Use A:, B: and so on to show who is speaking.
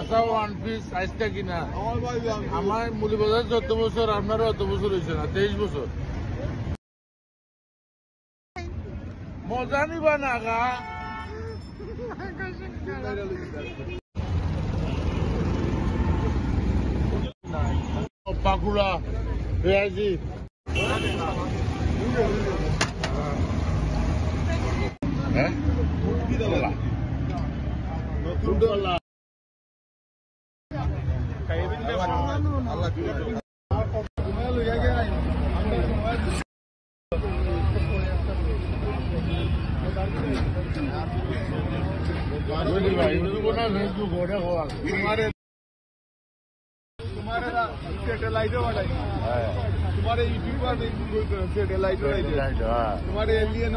A: আচ্ছা one piece আজকে কিনা আমার মুলিবাজার 14 বছর আপনারও অত বছর হয়েছে না 23 বছর মজা নিবা না গা পাকুড়া পেঁয়াজি হ্যাঁ
B: तुम्हारे यूट्यूब पर तुम्हारे एलियन